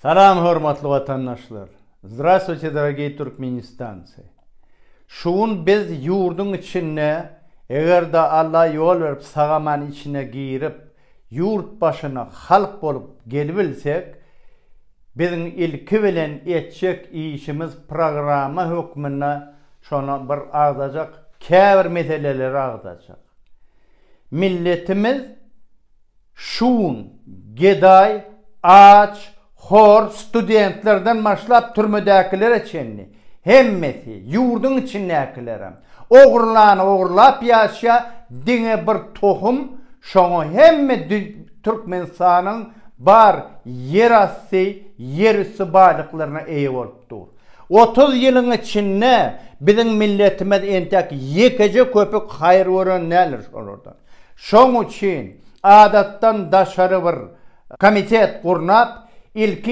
Salam hürmetli vatandaşlar. Здравствуйте, dорогие turkmenistanцы. Şuun biz yurdun içine, eğer da Allah yol verip sağaman içine girip, yurt başına halk bolup gelibilsek, bizim ilki bilen etçek işimiz programa hükmüne şuna bir ağzacak, kâbir meseleleri ağzacak. Milletimiz şuun, geday, aç, hor, studentlerden başlap türmüdäkiler eçenni. Hemmesi, yurdun içindekilerim. Oğurlap yaşa, dine bir tohum, şonu hemme Türkmenistan'ın bar yer assı, yer üssü balıklarına iyi olupdur. 30 yılın içinde bizim milletimiz entek yekece köpük hayır oran neler şonurdan. Şonu için adattan daşarı bir komitet kurnap, ilki